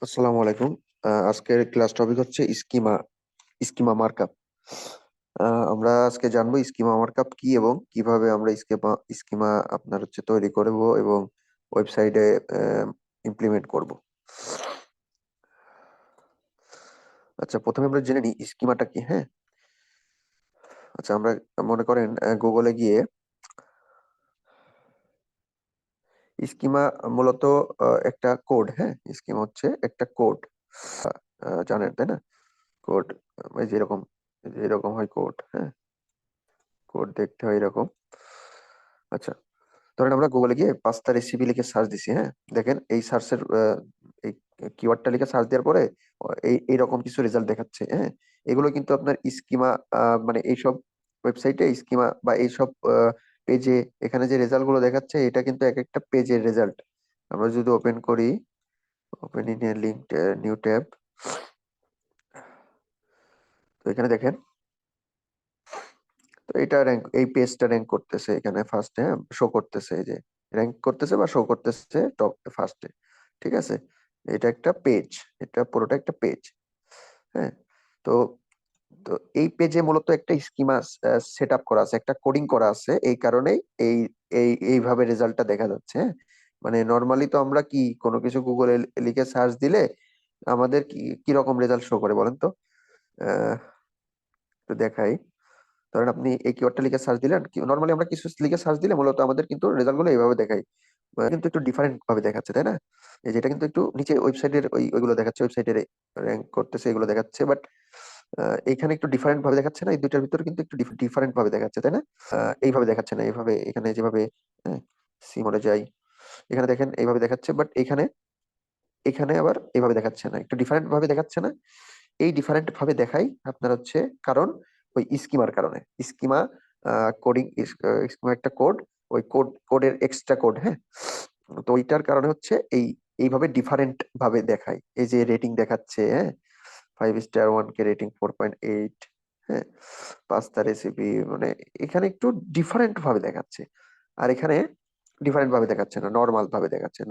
আসসালামু আলাইকুম। আজকের ক্লাস টপিক হচ্ছে স্কিমা স্কিমা মার্কআপ। আমরা আজকে জানবো স্কিমা মার্কআপ কি এবং কিভাবে আমরা স্কিমা স্কিমা আপনার হচ্ছে তৈরি করব এবং ওয়েবসাইটে ইমপ্লিমেন্ট করব। আচ্ছা, প্রথমে আমরা জেনে নিই স্কিমাটা কি। হ্যাঁ, আচ্ছা, আমরা মনে করেন গুগলে গিয়ে স্কিমা মূলত একটা কোড। হ্যাঁ, স্কিমা হচ্ছে একটা কোড, জানেন তাই না? কোড এই যে এরকম হয় কোড। হ্যাঁ, কোড দেখতে হয় এরকম। আচ্ছা, ধরেন আমরা গুগলে গিয়ে পাস্তা রেসিপি লিখে সার্চ দিছি। হ্যাঁ, দেখেন এই সার্চের এই কিওয়ার্ডটা লিখে সার্চ দেওয়ার পরে এইরকম কিছু রেজাল্ট দেখাচ্ছে। হ্যাঁ, এগুলো কিন্তু আপনার স্কিমা, মানে এইসব ওয়েবসাইটে স্কিমা বা এইসব পেজে এখানে যে রেজাল্ট গুলো দেখাচ্ছে এটা কিন্তু এক একটা পেজের রেজাল্ট। আমরা যদি ওপেন করি, open in link, new tab, তো এখানে দেখেন, তো এটা র্যাঙ্ক, এই পেজটা র্যাঙ্ক করতেছে এখানে ফার্স্টে। হ্যাঁ, শো করতেছে, এই যে র্যাঙ্ক করতেছে বা শো করতেছে টপ ফার্স্টে। ঠিক আছে, এটা একটা পেজ, এটা পুরোটা একটা পেজ। হ্যাঁ, তো তো এই পেজে মূলত একটা স্কিমা সেট আপ করা আছে, একটা কোডিং করা আছে, এই কারণেই এই এইভাবে রেজাল্টটা দেখা যাচ্ছে। হ্যাঁ, মানে নর্মালি তো আমরা কি কোনো কিছু গুগলে লিখে সার্চ দিলে আমাদের কি কি রকম রেজাল্ট শো করে বলেন তো? আহ, তো দেখাই, ধরেন আপনি এই কিওয়ার্ডটা লিখে সার্চ দিলেন, নর্মালি আমরা কিছু লিখে সার্চ দিলে মূলত আমাদের কিন্তু রেজাল্ট গুলো এইভাবে দেখায়। কিন্তু একটু ডিফারেন্ট ভাবে দেখাচ্ছে, তাই না? এই যেটা কিন্তু একটু নিচে ওয়েবসাইটের ওইগুলো দেখাচ্ছে, ওয়েবসাইটের র্যাঙ্ক করতেছে এগুলো দেখাচ্ছে, বাট এখানে একটু ডিফারেন্ট ভাবে দেখাচ্ছে না? এই দুইটার ভিতরে কিন্তু একটু ডিফারেন্ট ভাবে দেখাচ্ছে, তাই না? এইভাবে দেখাচ্ছে না, এইভাবে এখানে যেভাবে, হ্যাঁ, সিমলে যাই, এখানে দেখেন এইভাবে দেখাচ্ছে, বাট এখানে এখানে আবার এইভাবে দেখাচ্ছে না, একটু ডিফারেন্ট ভাবে দেখাচ্ছে না? এই ডিফারেন্ট ভাবে দেখাই আপনার হচ্ছে কারণ ওই স্কিমার কারণে। স্কিমা কোডিং, স্কিমা একটা কোড, ওই কোডের এক্সট্রা কোড। হ্যাঁ, তো ওইটার কারণে হচ্ছে এইভাবে ডিফারেন্ট ভাবে দেখায়। এই যে রেটিং দেখাচ্ছে, হ্যাঁ, 5 স্টার, 1K রেটিং, 4.8। হ্যাঁ, পাস্তা রেসিপি, মানে এখানে একটু ডিফারেন্ট ভাবে দেখাচ্ছে, আর এখানে ডিফারেন্ট ভাবে দেখাচ্ছে না, নর্মাল ভাবে দেখাচ্ছে।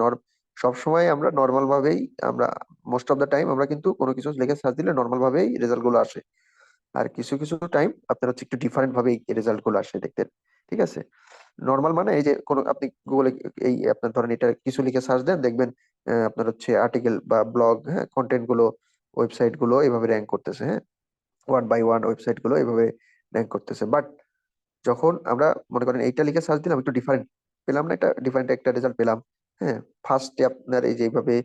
সবসময় আমরা নর্মাল ভাবেই, আমরা মোস্ট অফ দ্য টাইম আমরা কিন্তু কোনো কিছু লিখে সার্চ দিলে নর্মাল ভাবেই রেজাল্ট গুলো আসে, আর কিছু কিছু টাইম আপনার হচ্ছে একটু ডিফারেন্ট ভাবে এই রেজাল্ট গুলো আসে দেখতে। ঠিক আছে, নর্মাল মানে এই যে কোনো আপনি গুগলে এই আপনার ধরেন এটা কিছু লিখে সার্চ দেন, দেখবেন আপনার হচ্ছে আর্টিকেল বা ব্লগ, হ্যাঁ, কন্টেন্ট গুলো, ওয়েবসাইট গুলো এভাবে র্যাঙ্ক করতেছে। হ্যাঁ, ওয়ান বাই ওয়ান ওয়েবসাইট গুলো এভাবে র্যাঙ্ক করতেছে, বাট যখন আমরা মনে করেন এইটা লিখে সার্চ দিলাম, একটু ডিফারেন্ট পেলাম না, এটা ডিফারেন্ট একটা রেজাল্ট পেলাম। হ্যাঁ, ফার্স্টে আপনার এই যে এইভাবে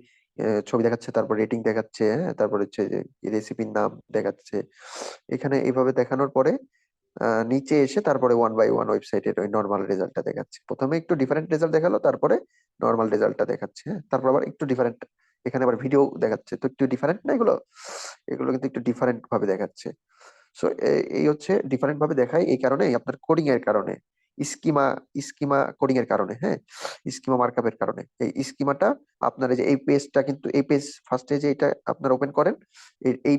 ছবি দেখাচ্ছে, তারপর রেটিং দেখাচ্ছে, হ্যাঁ, তারপর হচ্ছে যে রেসিপির নাম দেখাচ্ছে, এখানে এইভাবে দেখানোর পরে নিচে এসে তারপরে ওয়ান বাই ওয়ান ওয়েবসাইটের ওই নর্মাল রেজাল্টটা দেখাচ্ছে। প্রথমে একটু ডিফারেন্ট রেজাল্ট দেখালো, তারপরে নর্মাল রেজাল্টটা দেখাচ্ছে। হ্যাঁ, তারপর আবার একটু ডিফারেন্ট, এখানে আবার ভিডিও দেখাচ্ছে, তো একটু ডিফারেন্ট না এগুলো? এগুলো কিন্তু একটু ডিফারেন্ট ভাবে দেখাচ্ছে। সো এই হচ্ছে ডিফারেন্ট ভাবে দেখায় এই কারণে, আপনার কোডিং এর কারণে, স্কিমা স্কিমা কোডিং এর কারণে। হ্যাঁ, স্কিমা মার্কআপের কারণে এই স্কিমাটা আপনার এই যে এই পেজটা, কিন্তু এই পেজ ফার্স্টে যে এটা আপনার ওপেন করেন, এই এই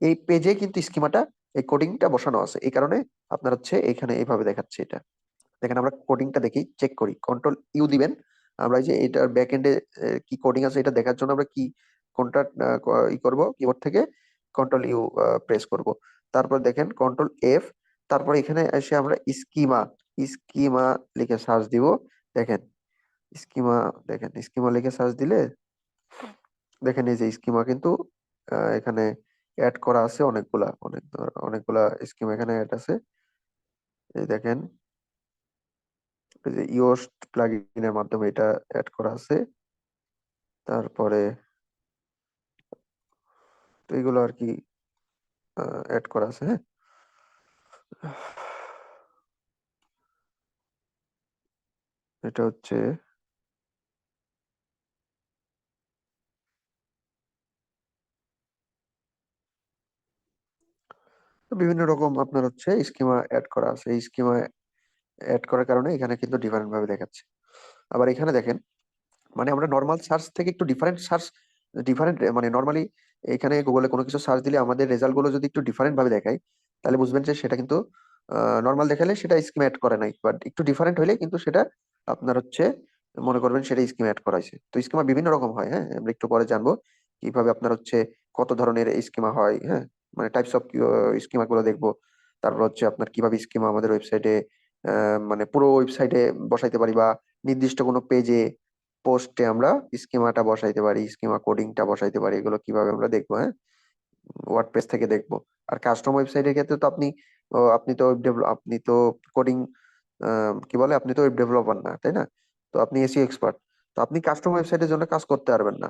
এই পেজে কিন্তু স্কিমাটা, এই কোডিংটা বসানো আছে, এই কারণে আপনার হচ্ছে এখানে এইভাবে দেখাচ্ছে। এটা দেখেন, আমরা কোডিংটা দেখি, চেক করি, কন্ট্রোল ইউ দিবেন। আমরা এই যে এটার ব্যাক এন্ডে কি কোডিং আছে এটা দেখার জন্য আমরা কি কোনটা ই করব, কিবোর্ড থেকে কন্ট্রোল ইউ প্রেস করব। তারপর দেখেন কন্ট্রোল এফ, তারপর এখানে এসে আমরা স্কিমা স্কিমা লিখে সার্চ দিব। দেখেন স্কিমা, দেখেন স্কিমা লিখে সার্চ দিলে দেখেন এই যে স্কিমা কিন্তু এখানে অ্যাড করা আছে, অনেকগুলা স্কিমা এখানে অ্যাড আছে। এই দেখেন, এই যে ইয়োস্ট প্লাগইনের মাধ্যমে এটা অ্যাড করা আছে। তারপরে তো এগুলো আর কি অ্যাড করা আছে। হ্যাঁ, এটা হচ্ছে বিভিন্ন রকম আপনার হচ্ছে স্কিমা অ্যাড করা আছে। এই স্কিমা অ্যাড করার কারণে এখানে কিন্তু ডিফারেন্ট ভাবে দেখাচ্ছে। আবার এখানে দেখেন, মানে আমরা নর্মাল সার্চ থেকে একটু ডিফারেন্ট সার্চ, ডিফারেন্ট মানে নর্মালি এখানে গুগলে কোনো কিছু সার্চ দিলে আমাদের রেজাল্ট গুলো যদি একটু ডিফারেন্ট ভাবে দেখায়, তাহলে বুঝবেন যে সেটা কিন্তু নর্মাল দেখালে সেটা স্কিম অ্যাড করে নাই, বাট একটু ডিফারেন্ট হইলে কিন্তু সেটা আপনার হচ্ছে মনে করবেন সেটা স্কিম অ্যাড করা হয়েছে। তো স্কিমা বিভিন্ন রকম হয়, হ্যাঁ, আমরা একটু পরে জানবো। কিভাবে আপনার হচ্ছে কত ধরনের স্কিমা হয়, হ্যাঁ, মানে টাইপস অফ স্কিমা গুলো দেখবো। তারপর হচ্ছে আপনার কিভাবে স্কিমা আমাদের ওয়েবসাইটে মানে পুরো ওয়েবসাইটে বসাইতে পারি, বা নির্দিষ্ট কোনো পেজে পোস্টে আমরা স্কিমাটা বসাইতে পারি, স্কিমা কোডিংটা বসাইতে পারি, এগুলো কিভাবে আমরা দেখবো, হ্যাঁ, ওয়ার্ডপ্রেস থেকে দেখবো। আর কাস্টম ওয়েবসাইটের ক্ষেত্রে তো আপনি তো আপনি তো কোডিং কি বলে, আপনি তো ওয়েব ডেভেলপার না, তাই না? তো আপনি এসইও এক্সপার্ট, তো আপনি কাস্টম ওয়েবসাইটের জন্য কাজ করতে পারবেন না।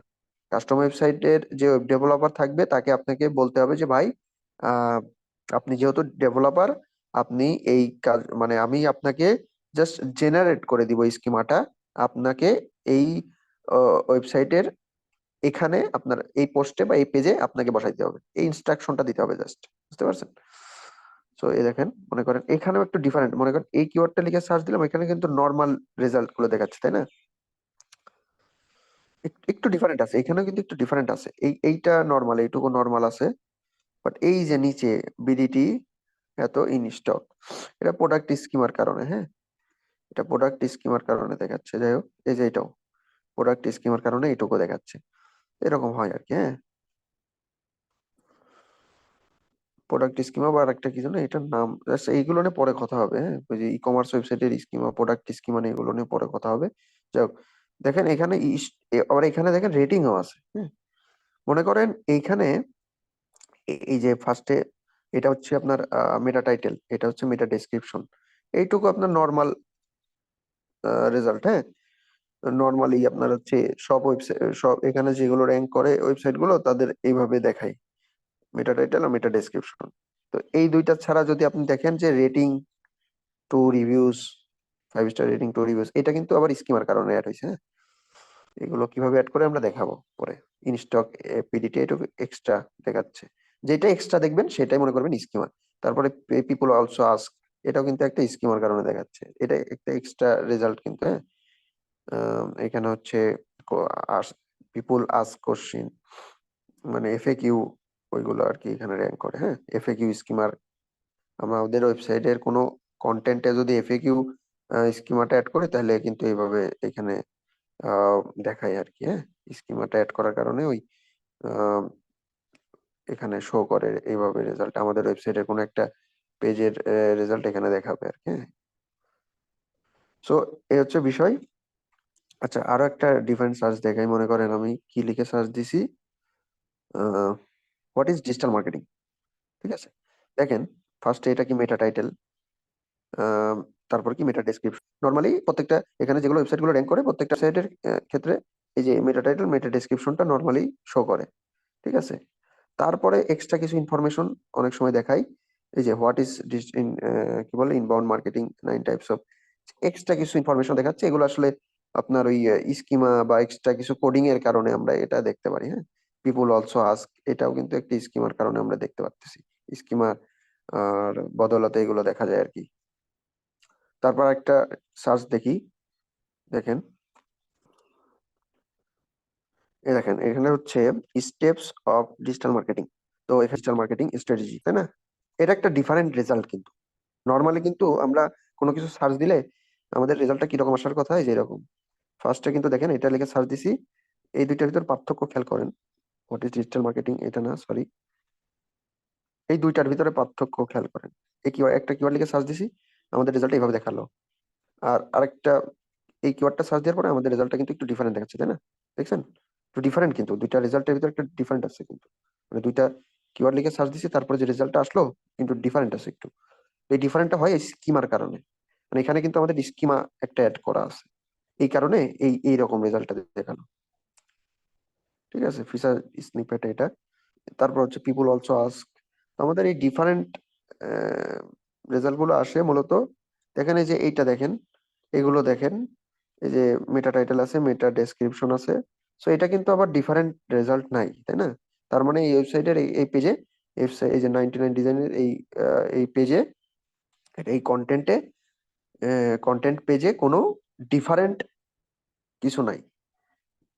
কাস্টম ওয়েবসাইটের যে ওয়েব ডেভেলপার থাকবে তাকে আপনাকে বলতে হবে যে ভাই, আহ, আপনি যেহেতু ডেভেলপার, আপনি এই কাজ মানে আমি আপনাকে জাস্ট জেনারেট করে দিব স্কিমাটা, আপনাকে এই ওয়েবসাইটের এখানে আপনার এই পোস্টে বা এই পেজে আপনাকে বসাইতে হবে, এই ইনস্ট্রাকশনটা দিতে হবে জাস্ট। বুঝতে পারছেন? তো এই দেখেন, মনে করেন এখানেও একটু ডিফারেন্ট, মনে করেন এই কিওয়ার্ডটা লিখে সার্চ দিলাম, এখানে কিন্তু নর্মাল রেজাল্ট গুলো দেখাচ্ছে, তাই না? একটু ডিফারেন্ট আছে, এখানেও কিন্তু একটু ডিফারেন্ট আছে, এইটা নর্মাল, এইটুকু নর্মাল আছে। বাট এই যে নিচে বিডিটি এত ইন স্টক, এটা প্রোডাক্ট স্কিমার কারণে, হ্যাঁ, এটা প্রোডাক্ট স্কিমার কারণে দেখাচ্ছে। যাই হোক, এই যে এটাও প্রোডাক্ট স্কিমার কারণে এইটুকু দেখাচ্ছে। এরকম হয় আর কি, হ্যাঁ। প্রোডাক্ট স্কিমা বা আরেকটা কি জানো এটার নাম, এইগুলো নিয়ে পরে কথা হবে, হ্যাঁ, ওই যে ই কমার্স ওয়েবসাইটের স্কিমা, প্রোডাক্ট স্কিমা নিয়ে এগুলো নিয়ে পরে কথা হবে। যাই হোক, দেখেন এখানে আবার এখানে দেখেন রেটিংও আছে, হ্যাঁ। মনে করেন এইখানে এই যে ফার্স্টে এটা হচ্ছে আপনার মেটা টাইটেল, এটা হচ্ছে মেটা ডেসক্রিপশন, এইটুকু আপনার নর্মাল রেজাল্ট, হ্যাঁ। নর্মালি আপনার হচ্ছে সব ওয়েবসাইট, সব এখানে যেগুলো র্যাঙ্ক করে ওয়েবসাইট গুলো তাদের এইভাবে দেখায়, মেটা টাইটেল আর মেটা ডেসক্রিপশন। তো এই দুইটা ছাড়া যদি আপনি দেখেন যে rating, two reviews, 5 star rating, two reviews, এটা কিন্তু আবার স্কিমার কারণে অ্যাড হয়েছে, হ্যাঁ। এগুলো কিভাবে অ্যাড করে আমরা দেখাবো পরে। ইনস্টক পিডিটি এটা এক্সট্রা দেখাচ্ছে, যেটা এক্সট্রা দেখবেন সেটাই মনে করবেন স্কিমার। তারপরে পিপল অলসো আস্ক, এটাও কিন্তু একটা স্কিমার কারণে দেখাচ্ছে, এটা একটা এক্সট্রা রেজাল্ট কিন্তু, হ্যাঁ। এখানে হচ্ছে পিপল আস্ক কোশ্চিন, মানে এফএকিউ, ওইগুলো আর কি এখানে র্যাঙ্ক করে, হ্যাঁ। এফএকিউ স্কিমার, আমাদের ওয়েবসাইটের কোনো কন্টেন্টে যদি এফএকিউ স্কিমাটা অ্যাড করে তাহলে কিন্তু এইভাবে এখানে আহ, দেখায় আর কি, হ্যাঁ। স্কিমাটা অ্যাড করার কারণে ওই আহ, এখানে শো করে এইভাবে রেজাল্ট, আমাদের ওয়েবসাইটের কোনো একটা পেজের রেজাল্ট এখানে দেখাবে আর কি, হ্যাঁ। সো এই হচ্ছে বিষয়। আচ্ছা, আরো একটা ডিফারেন্ট সার্চ দেখাই, মনে করেন আমি কি লিখে সার্চ দিছি, হোয়াট ইজ ডিজিটাল মার্কেটিং, ঠিক আছে। দেখেন ফার্স্টে এটা কি মেটা টাইটেল, তারপর কি মেটা ডেসক্রিপশন। নর্মালি প্রত্যেকটা এখানে যেগুলো ওয়েবসাইট গুলো র্যাঙ্ক করে প্রত্যেকটা সাইটের ক্ষেত্রে এই যে মেটা টাইটেল মেটা ডেসক্রিপশনটা নর্মালি শো করে, ঠিক আছে। তারপরে এক্সট্রা কিছু ইনফরমেশন অনেক সময় দেখাই, এই যে হোয়াট ইজ কি বলে inbound marketing, 9 types of, extra কিছু ইনফরমেশন দেখাচ্ছে। এগুলো আসলে আপনার ওই স্কিমা বা এক্সট্রা কিছু কোডিং এর কারণে আমরা এটা দেখতে পারি, হ্যাঁ। পিপুল অলসো আস্ক, এটাও কিন্তু একটা স্কিমার কারণে আমরা দেখতে পাচ্ছি, স্কিমার আর বদলাতে এগুলো দেখা যায় আর কি। তারপর একটা সার্চ দেখি, দেখেন এই দেখেন এখানে হচ্ছে স্টেপস অফ ডিজিটাল মার্কেটিং, তো এখানে ডিজিটাল মার্কেটিং স্ট্র্যাটেজি, তাই না? এটা একটা ডিফারেন্ট রেজাল্ট কিন্তু। নর্মালি কিন্তু আমরা কোনো কিছু সার্চ দিলে আমাদের রেজাল্টটা কিরকম আসার কথা, এই যে এরকম। ফার্স্টে কিন্তু দেখেন এটা লিখে সার্চ দিছি, এই দুইটার ভিতর পার্থক্য খেয়াল করেন, হোয়াট ইজ ডিজিটাল মার্কেটিং, এটা না সরি, এই দুইটার ভিতরে পার্থক্য খেয়াল করেন। এই কিওয়ার্ড, একটা কিওয়ার্ড লিখে সার্চ দিছি, আমাদের রেজাল্ট এইভাবে দেখালো। আর আরেকটা, এই কিওয়ার্ডটা সার্চ দেওয়ার পরে আমাদের রেজাল্টটা কিন্তু একটু ডিফারেন্ট দেখাচ্ছে, তাই না? দেখছেন? একটু ডিফারেন্ট, কিন্তু দুইটা রেজাল্টের ভিতরে একটা ডিফারেন্ট আছে কিন্তু, মানে দুইটা কিওয়ার্ড লিখে সার্চ দিছি তারপরে যে রেজাল্টটা আসলো কিন্তু ডিফারেন্ট আছে একটু। এই ডিফারেন্টটা হয় স্কিমার কারণে, মানে এখানে কিন্তু আমাদের স্কিমা একটা অ্যাড করা আছে, এই কারণে এই রকম রেজাল্টটা দেখালো, ঠিক আছে। ফিচার স্নিপেট এটা। তারপর হচ্ছে পিপুল অলসো আস্ক, আমাদের এই ডিফারেন্ট রেজাল্ট গুলো আসে মূলত। দেখেন এই যে এইটা দেখেন, এগুলো দেখেন, এই যে মেটা টাইটেল আছে, মেটা ডেসক্রিপশন আছে। সো এটা কিন্তু আবার ডিফারেন্ট রেজাল্ট নাই, তাই না? তার মানে এই ওয়েবসাইটের এই পেজে, এই যে 99 ডিজাইনের এই পেজে, এই কন্টেন্ট পেজে কোনো ডিফারেন্ট কিছু নাই,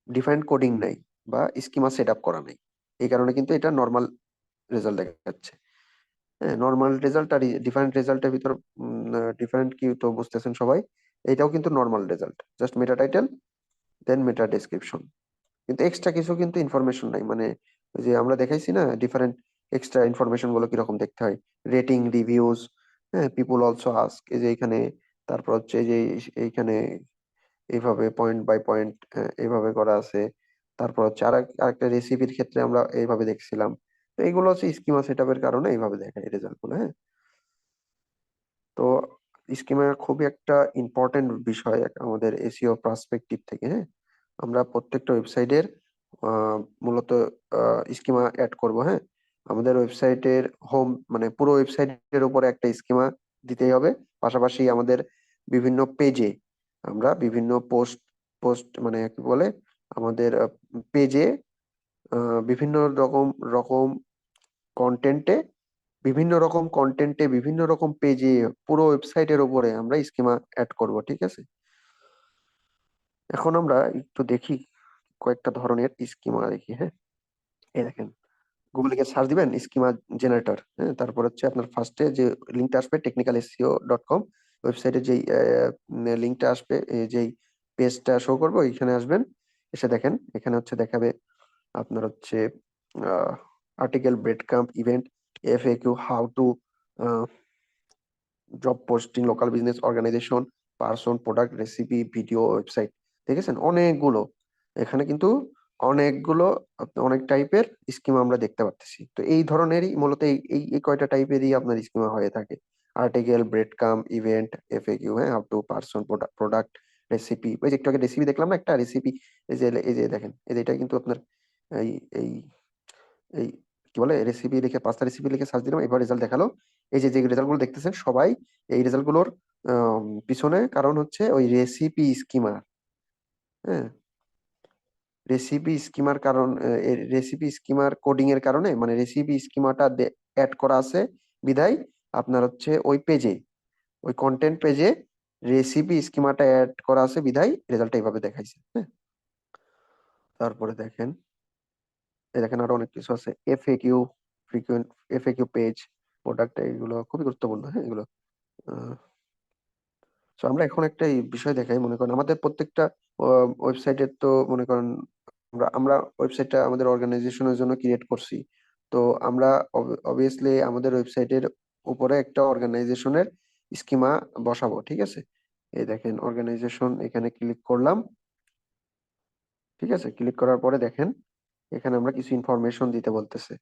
ডিফারেন্ট কোডিং নাই, বা স্কিমা সেট আপ করা নাই। এই কারণে কিন্তু এটা নর্মাল রেজাল্ট দেখাচ্ছে, হ্যাঁ। নর্মাল রেজাল্ট আর ডিফারেন্ট রেজাল্টের ভিতর ডিফারেন্ট কি তো বুঝতেছেন সবাই। এটাও কিন্তু নর্মাল রেজাল্ট, জাস্ট মেটা টাইটেল দেন মেটা ডেসক্রিপশন, কিন্তু এক্সট্রা কিছু কিন্তু ইনফরমেশন নাই, মানে ওই যে আমরা দেখাইছি না ডিফারেন্ট এক্সট্রা ইনফরমেশন গুলো কিরকম দেখতে হয়, রেটিং, রিভিউজ, হ্যাঁ, পিপুল অলসো আস্ক, এই যে এখানে, তারপর হচ্ছে এই যে এইখানে এইভাবে পয়েন্ট বাই পয়েন্ট এইভাবে করা আছে। তারপর হচ্ছে আরেকটা রেসিপির ক্ষেত্রে আমরা এইভাবে দেখছিলাম। তো এইগুলো হচ্ছে স্কিমা সেটআপের কারণে এইভাবে দেখায় রেজাল্ট গুলো, হ্যাঁ। তো স্কিমা খুবই একটা ইম্পর্টেন্ট বিষয় আমাদের এসইও পার্সপেক্টিভ থেকে, হ্যাঁ। আমরা প্রত্যেকটা ওয়েবসাইটের মূলত স্কিমা অ্যাড করব, হ্যাঁ। আমাদের ওয়েবসাইটের হোম, মানে পুরো ওয়েবসাইটের উপরে একটা স্কিমা দিতেই হবে। পাশাপাশি আমাদের বিভিন্ন পেজে আমরা বিভিন্ন পোস্ট পোস্ট মানে কি বলে, আমাদের পেজে বিভিন্ন রকম রকম কন্টেন্টে বিভিন্ন রকম পেজে পুরো ওয়েবসাইটের উপরে আমরা স্কিমা অ্যাড করব, ঠিক আছে। এখন আমরা একটু দেখি কয়েকটা ধরনের স্কিমা দেখি, হ্যাঁ। এই দেখেন, গুগলে গিয়ে সার্চ দিবেন স্কিমা জেনারেটর, হ্যাঁ। তারপর হচ্ছে আপনার ফার্স্টে যে লিঙ্কটা আসবে technicalseo.com, ওয়েবসাইটে যেই লিঙ্কটা আসবে, যেই পেজটা শো করবে ওইখানে আসবেন। এসে দেখেন এখানে হচ্ছে দেখাবে আপনার হচ্ছে article, breadcrumb, event, FAQ, how to, job posting, local business organisation, person, product, recipe, video, website, দেখেছেন অনেকগুলো। এখানে কিন্তু অনেকগুলো অনেক টাইপের স্কিমা আমরা দেখতে পাচ্ছি। তো এই ধরনেরই মূলত এই কয়টা টাইপেরই আপনার স্কিমা হয়ে থাকে: আর্টিকেল, ব্রেড কাম, ইভেন্ট, এফএকিউ, হ্যাঁ, up to, person, product, recipe. ওই যে একটু আগে রেসিপি দেখলাম না, একটা রেসিপি, এই যে দেখেন, এই যে এটা কিন্তু আপনার এই এই এই কি বলে, রেসিপি লিখে, পাঁচটা রেসিপি লিখে সার্চ দিলাম, এবার রেজাল্ট দেখালো। এই যে যে রেজাল্ট গুলো দেখতেছেন সবাই, এই রেজাল্ট গুলোর পিছনে কারণ হচ্ছে ওই রেসিপি স্কিমার, হ্যাঁ। রেসিপি স্কিমার কারণ, রেসিপি স্কিমার কোডিং এর কারণে, মানে রেসিপি স্কিমাটা অ্যাড করা আছে বিধায় আপনার হচ্ছে ওই পেজে, ওই কন্টেন্ট পেজে রেসিপি স্কিমাটা অ্যাড করা আছে বিধায় রেজাল্টটা এইভাবে দেখাইছে, হ্যাঁ। তারপরে দেখেন, এই দেখেন আরো অনেক কিছু আছে, FAQ, frequent FAQ page, product, এগুলো খুবই গুরুত্বপূর্ণ, হ্যাঁ, এগুলো। তো আমরা এখন একটা এই বিষয় দেখাই, মনে করেন আমাদের প্রত্যেকটা ওয়েবসাইটের তো মনে করেন আমরা ওয়েবসাইটটা আমাদের অর্গানাইজেশনের জন্য ক্রিয়েট করছি। তো আমরা অবভিয়াসলি আমাদের ওয়েবসাইটের উপরে একটা অর্গানাইজেশনের স্কিমা বসাবো, ঠিক আছে। এই দেখেন অর্গানাইজেশন, এখানে ক্লিক করলাম, ঠিক আছে। ক্লিক করার পরে দেখেন এখানে আমরা কিছু ইনফরমেশন দিতে বলতেছে।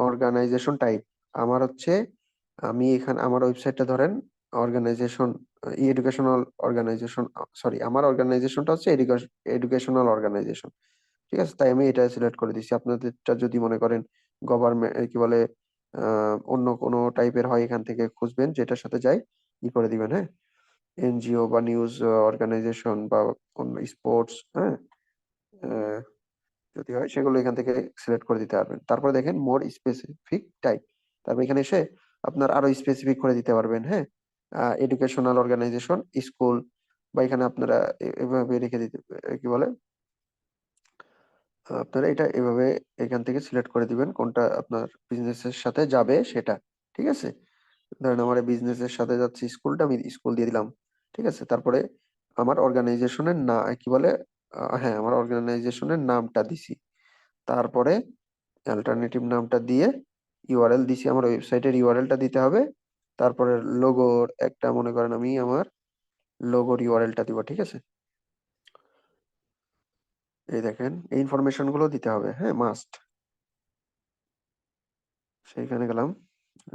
অর্গানাইজেশন টাইপ আমার হচ্ছে, আমি এখানে আমার ওয়েবসাইটটা ধরেন অর্গানাইজেশন, এডুকেশনাল অর্গানাইজেশন, সরি, আমার অর্গানাইজেশনটা হচ্ছে এডুকেশনাল অর্গানাইজেশন, ঠিক আছে। তাই আমি এটা সিলেক্ট করে দিচ্ছি। আপনাদেরটা যদি মনে করেন গভর্নমেন্ট কি বলে অন্য কোনো টাইপের হয়, এখান থেকে খুঁজবেন যেটার সাথে যায়, ই করে দিবেন, হ্যাঁ। এনজিও বা নিউজ অর্গানাইজেশন বা অন্য স্পোর্টস, হ্যাঁ, যদি হয় সেগুলো এখান থেকে সিলেক্ট করে দিতে পারবেন। তারপরে দেখেন মোর স্পেসিফিক টাইপ, তারপর এখানে এসে আপনার আরো স্পেসিফিক করে দিতে পারবেন, হ্যাঁ। এডুকেশনাল অর্গানাইজেশন, স্কুল, বা এখানে আপনারা এভাবে রেখে দিতে, কি বলে, আপনারা এটা এভাবে এখান থেকে সিলেক্ট করে দিবেন কোনটা আপনার বিজনেসের সাথে যাবে সেটা, ঠিক আছে। ধরেন আমার বিজনেসের সাথে যাচ্ছে স্কুলটা, আমি স্কুল দিয়ে দিলাম, ঠিক আছে। তারপরে আমার অর্গানাইজেশনের না কি বলে, হ্যাঁ, আমার অর্গানাইজেশনের নামটা দিছি। তারপরে অল্টারনেটিভ নামটা দিয়ে ইউআরএল দিছি, আমার ওয়েবসাইটের ইউআরএলটা দিতে হবে। তারপরে লোগোর একটা, মনে করেন আমি আমার লোগোর ইউআরএলটা দিব, ঠিক আছে। এই দেখেন এই ইনফরমেশন গুলো দিতে হবে, হ্যাঁ, মাস্ট। সেইখানে গেলাম,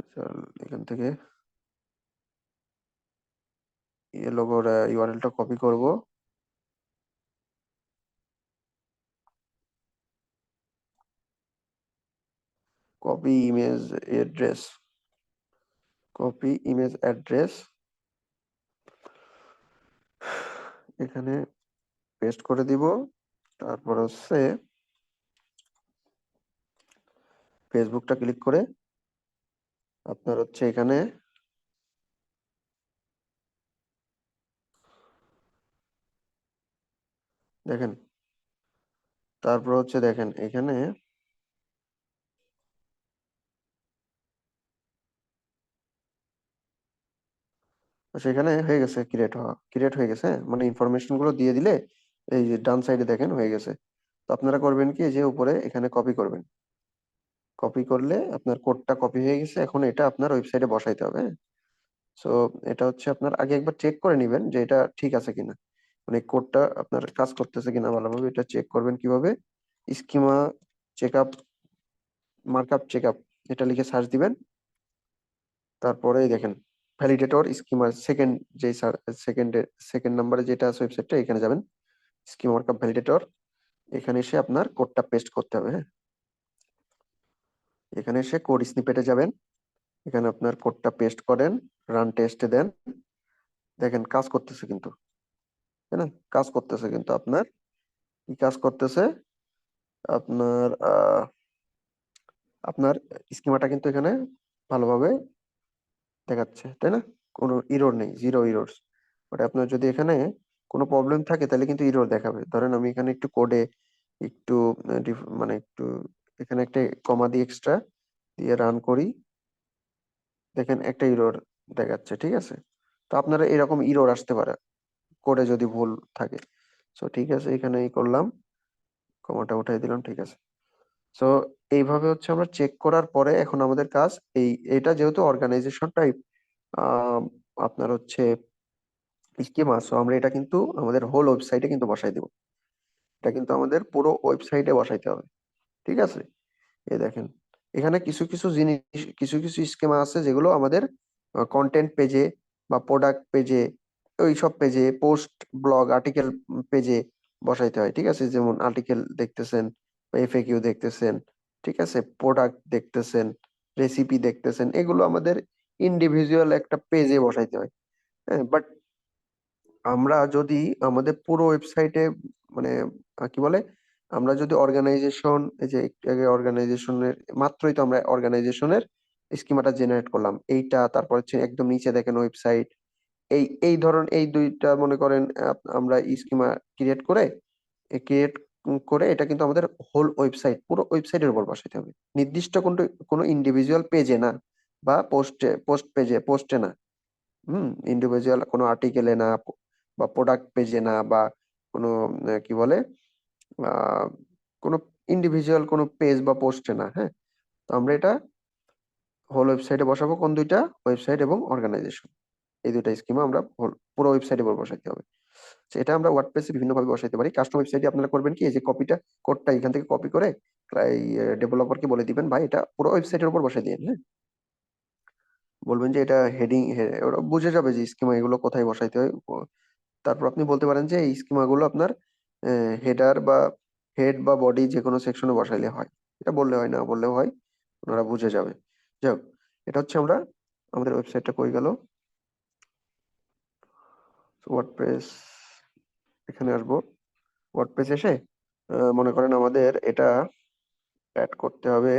আচ্ছা, এখান থেকে লোগোর ইউআরএলটা কপি করব, copy image address, copy image address, এখানে পেস্ট করে দিব। তারপর হচ্ছে ফেসবুকটা ক্লিক করে আপনার হচ্ছে এখানে দেখেন, তারপর হচ্ছে দেখেন এখানে সেখানে হয়ে গেছে, ক্রিয়েট হয়ে গেছে, হ্যাঁ। মানে ইনফরমেশন গুলো দিয়ে দিলে এই যে ডান সাইডে দেখেন হয়ে গেছে। তো আপনারা করবেন কি, যে উপরে এখানে কপি করবেন। কপি করলে আপনার কোডটা কপি হয়ে গেছে, এখন এটা আপনার ওয়েবসাইটে বসাইতে হবে, হ্যাঁ। সো এটা হচ্ছে আপনার আগে একবার চেক করে নেবেন যে এটা ঠিক আছে কিনা, মানে কোডটা আপনার কাজ করতেছে কিনা ভালোভাবে। এটা চেক করবেন কিভাবে, স্কিমা চেকআপ, মার্কআপ চেকআপ, এটা লিখে সার্চ দিবেন। তারপরে দেখেন ভ্যালিডেটর স্কিমা সেকেন্ড, যে সেকেন্ড নাম্বারে যেটা আছে ওয়েবসাইটটা, এখানে যাবেন, স্কিমা মার্কআপ ভ্যালিডেটর। এখানে এসে আপনার কোডটা পেস্ট করতে হবে, হ্যাঁ। এখানে এসে কোড স্নিপেটে যাবেন, এখানে আপনার কোডটা পেস্ট করেন, রান টেস্টে দেন। দেখেন কাজ করতেছে কিন্তু, তাই না? কাজ করতেছে কিন্তু আপনার, কি কাজ করতেছে আপনার আপনার স্কিমাটা কিন্তু এখানে ভালোভাবে দেখাচ্ছে, তাই না? কোনো ইরর নেই, জিরো ইরোরস। বাট আপনার যদি এখানে কোনো প্রবলেম থাকে তাহলে কিন্তু ইরর দেখাবে। ধরেন আমি এখানে একটু কোডে একটু মানে একটু এখানে একটা কমা দিয়ে এক্সট্রা দিয়ে রান করি, দেখেন একটা ইরর দেখাচ্ছে, ঠিক আছে? তো আপনারা এরকম ইরর আসতে পারে কোডে যদি ভুল থাকে। সো ঠিক আছে, এখানে এই করলাম, কমাটা উঠাই দিলাম, ঠিক আছে। সো এইভাবে হচ্ছে আমরা চেক করার পরে এখন আমাদের কাজ, এই এটা যেহেতু অর্গানাইজেশন টাইপ আপনার হচ্ছে স্কিমা, সো আমরা এটা কিন্তু আমাদের হোল ওয়েবসাইটে কিন্তু বসাই দিব। এটা কিন্তু আমাদের পুরো ওয়েবসাইটে বসাইতে হবে, ঠিক আছে? এই দেখেন এখানে কিছু কিছু জিনিস, কিছু কিছু স্কিমা আছে যেগুলো আমাদের কন্টেন্ট পেজে বা প্রোডাক্ট পেজে, ওই সব পেজে, পোস্ট, ব্লগ, আর্টিকেল পেজে বসাইতে হয়, ঠিক আছে? যেমন আর্টিকেল দেখতেছেন বা এফএকিউ দেখতেছেন, ঠিক আছে, প্রোডাক্ট দেখতেছেন, রেসিপি দেখতেছেন, এগুলো আমাদের ইন্ডিভিজুয়াল একটা পেজে বসাইতে হয়, হ্যাঁ। বাট আমরা যদি আমাদের পুরো ওয়েবসাইটে মানে কি বলে, আমরা যদি অর্গানাইজেশন, এই যে একটু আগে অর্গানাইজেশনের মাত্রই তো আমরা অর্গানাইজেশনের স্কিমাটা জেনারেট করলাম এইটা, তারপর হচ্ছে একদম নিচে দেখেন ওয়েবসাইট, এই ধরন এই দুইটা মনে করেন আমরা স্কিমা ক্রিয়েট করে, এটা কিন্তু আমাদের হোল ওয়েবসাইট, পুরো ওয়েবসাইটের উপর বসাতে হবে, নির্দিষ্ট কোনো ইন্ডিভিজুয়াল পেজে না, বা পোস্টে না। ইন্ডিভিজুয়াল কোনো আর্টিকেলে না, বা প্রোডাক্ট পেজে না, বা কোনো কি বলে আহ কোনো ইন্ডিভিজুয়াল কোনো পেজ বা পোস্টে না, হ্যাঁ। তো আমরা এটা হোল ওয়েবসাইটে বসাবো, কোন দুইটা, ওয়েবসাইট এবং অর্গানাইজেশন, এই দুইটা স্কিমা আমরা পুরো ওয়েবসাইটে বসাইতে হবে। তো এটা আমরা ওয়ার্ডপ্রেসে বিভিন্ন ভাবে বসাইতে পারি। কাস্টম ওয়েবসাইটে আপনারা করবেন কি, এই যে কোডটা এখান থেকে কপি করে এই ডেভেলপারকে বলে দিবেন, ভাই এটা পুরো ওয়েবসাইটের উপর বসাই দিন, হ্যাঁ। বলবেন যে এটা হেডিং, ওরা বুঝে যাবে যে স্কিমা এগুলো কোথায় বসাইতে হয়। তারপর আপনি বলতে পারেন যে এই স্কিমা গুলো আপনার হেডার বা হেড বা বডি যে কোনো সেকশনে বসাইলে হয়, এটা বললে হয়, না বললেও হয়, ওনারা বুঝে যাবে। যাই হোক, এটা হচ্ছে আমরা আমাদের ওয়েবসাইটটা কই গেল, ওয়ার্ডপ্রেস, এখানে আসবো। ওয়ার্ডপ্রেস এসে মনে করেন আমাদের এটা অ্যাড করতে হবে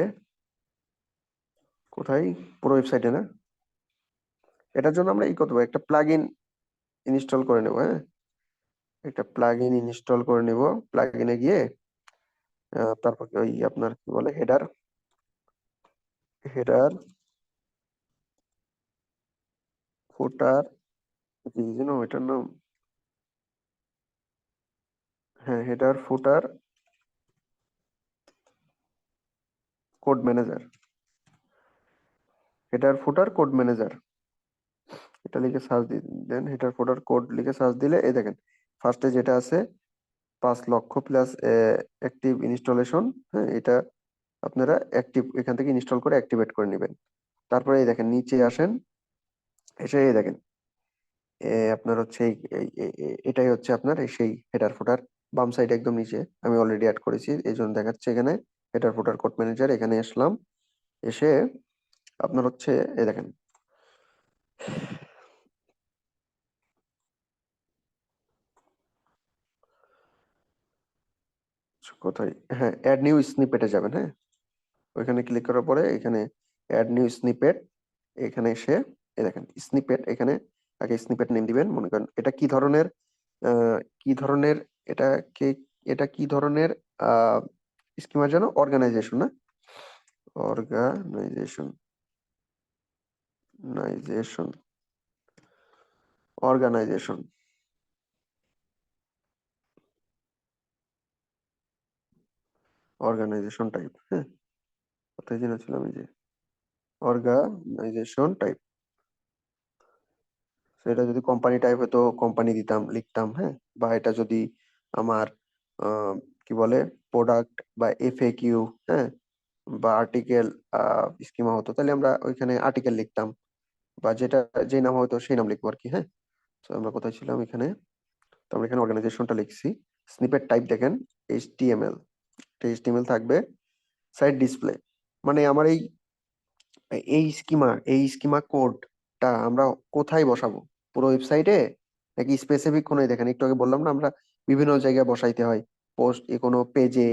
কোথায়, পুরো ওয়েবসাইটে না। এটার জন্য আমরা করতে পারি, একটা প্লাগ ইন ইনস্টল করে নেবো, হ্যাঁ। একটা প্লাগ ইন ইনস্টল করে নেব, প্লাগ ইনে গিয়ে তারপর ওই আপনার কি বলে হেডার, হেডার ফুটার, কি যেন এটার নাম, হ্যাঁ, হেডার ফুটার কোড ম্যানেজার, হেডার ফুটার কোড ম্যানেজার, এটা লিখে সার্চ দেন, হেডার ফুটার কোড লিখে সার্চ দিলে এই দেখেন ফার্স্টে যেটা আছে 5 লক্ষ প্লাস অ্যাক্টিভ ইনস্টলেশন, হ্যাঁ। এটা আপনারা অ্যাক্টিভ এখান থেকে ইনস্টল করে অ্যাক্টিভেট করে নেবেন। তারপরে এই দেখেন নিচে আসেন, এসে এই দেখেন আপনার হচ্ছে এটাই হচ্ছে আপনার সেই হেডার ফুটার, বাম সাইড একদম নিচে আমি অলরেডি অ্যাড করেছি এই জন্য দেখাচ্ছে এখানে হেডার ফুটার কোড ম্যানেজার। এখানে আসলাম, এসে আপনার হচ্ছে এই দেখেন কোথায়, হ্যাঁ, অ্যাড নিউ স্নিপেটে যাবেন, হ্যাঁ। ওইখানে ক্লিক করার পরে এখানে অ্যাড নিউ স্নিপেট, এখানে এসে এই দেখেন স্নিপেট, এখানে আগে স্নিপেট নেম দিবেন। মনে করেন এটা কি ধরনের কি ধরনের, এটা কে, এটা কি ধরনের আহ স্কিমা যেন, অর্গানাইজেশন না, organisation, organisation, organisation, organisation type. হ্যাঁ, কোথায় যেন ছিলাম, এই যে অর্গানাইজেশন টাইপ। সেটা যদি কোম্পানি টাইপ হতো কোম্পানি দিতাম, লিখতাম। হ্যাঁ, বা এটা যদি আমার আহ, কি বলে প্রোডাক্ট বা এফএকিউ, হ্যাঁ, বা আর্টিকেল স্কিমা হতো, তাহলে আমরা ওইখানে আর্টিকেল লিখতাম, বা যেটা যে নাম হতো সেই নাম লিখবো আর কি। হ্যাঁ, তো আমরা কোথায় ছিলাম এখানে? তো আমরা এখানে অর্গানাইজেশনটা লিখছি। স্নিপেট টাইপ দেখেন এইচটিএমএল, এইচটিএমএল থাকবে। সাইট ডিসপ্লে মানে আমার এই স্কিমা কোডটা আমরা কোথায় বসাবো? পুরো ওয়েবসাইটে নাকি স্পেসিফিক কোনো, দেখেন একটু আগে বললাম না আমরা বিভিন্ন জায়গায় বসাইতে হয়, পোস্ট কোনো পেজে,